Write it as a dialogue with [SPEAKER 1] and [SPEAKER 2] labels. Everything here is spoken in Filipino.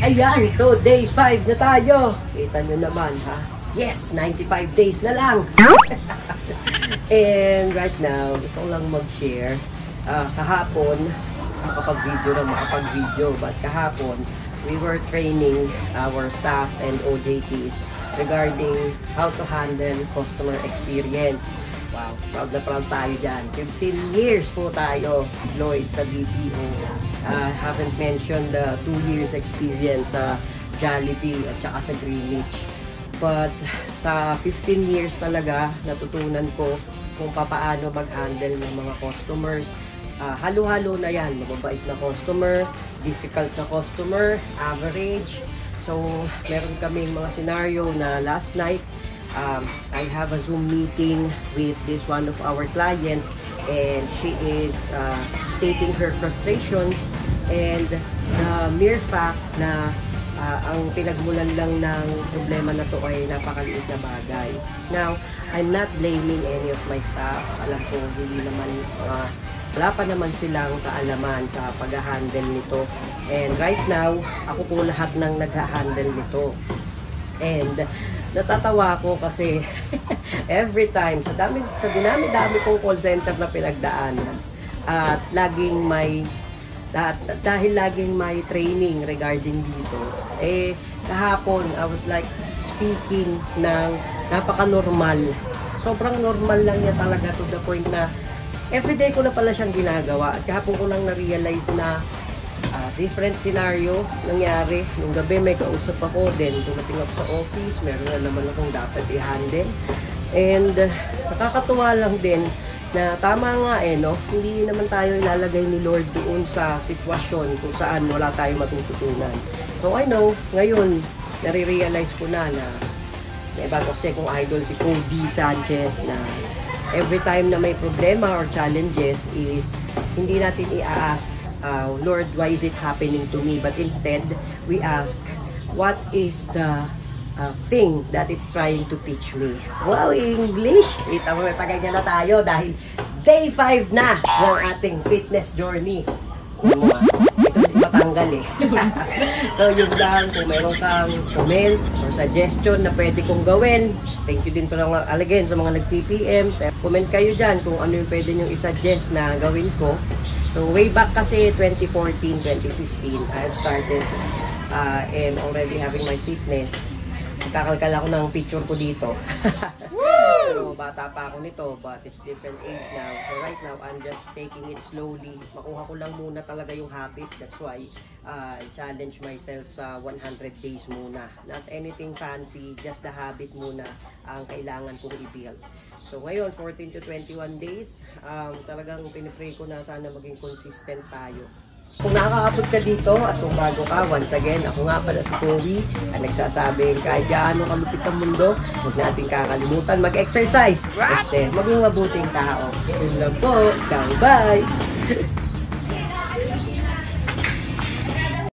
[SPEAKER 1] Ayan, so day 5 na tayo. Kita nyo naman, ha? Yes, 95 days na lang. And right now, gusto ko lang mag-share. Kahapon, makapag-video na makapag-video. But kahapon, we were training our staff and OJTs regarding how to handle customer experience. Wow, proud na proud tayo dyan. 15 years po tayo, Lloyd, sa BPO. Haven't mentioned the 2 years experience sa Jollibee at saka sa Greenwich. But sa 15 years talaga, natutunan ko kung paano mag-handle ng mga customers. Halo-halo na yan. Mababait na customer, difficult na customer, average. So, meron kaming mga scenario na last night, I have a Zoom meeting with this one of our client, and she is stating her frustrations and the mere fact na ang pinagmulan lang ng problema na to ay napakaliit na bagay. Now, I'm not blaming any of my staff. Alam ko, hindi naman, wala pa naman silang kaalaman sa pag-handle nito. And right now, ako po lahat ng nag-handle nito. And natatawa ko kasi every time, sa dinami-dami kong call center na pinagdaanan, at laging may dahil laging may training regarding dito, kahapon I was like speaking ng napaka-normal. Sobrang normal lang niya talaga, to the point na everyday ko na pala siyang ginagawa. At kahapon ko lang na-realize na different scenario nangyari. Nung gabi may kausap ako, then dumating ako sa office, meron na naman akong dapat i-handle. And nakakatuwa lang din na tama nga no, hindi naman tayo ilalagay ni Lord doon sa sitwasyon kung saan wala tayong matututunan. So I know, ngayon, nare-realize ko na iba kasi kung idol si Cody Sanchez, na every time na may problema or challenges is hindi natin i-ask, Lord, why is it happening to me? But instead, we ask, what is the thing that it's trying to teach me? Wow, English! Ito mo, may pagganyan na tayo dahil day 5 na ng ating fitness journey. Ito hindi matanggal So yun lang, kung meron kang comment or suggestion na pwede kong gawin, thank you din pa lang again sa mga nag-PPM. Comment kayo dyan kung ano yung pwede nyo isuggest na gawin ko. So way back kasi 2014, 2015, I've started and already having my fitness. Nagkakalkal ako ng picture ko dito. So, bata pa ako nito, but it's different age now. So right now, I'm just taking it slowly. Makuha ko lang muna talaga yung habit. That's why I challenge myself sa 100 days muna. Not anything fancy, just the habit muna ang kailangan kong i-build. So ngayon, 14 to 21 days, talagang pinipray ko na sana maging consistent tayo. Kung nakaka-upload ka dito at kung bago ka, once again, ako nga pala si Chloe, ang nagsasabing kahit gaano kalupit ang mundo, huwag natin kakalimutan mag-exercise. Basta maging mabuting tao. Yun lang po. Ciao, bye!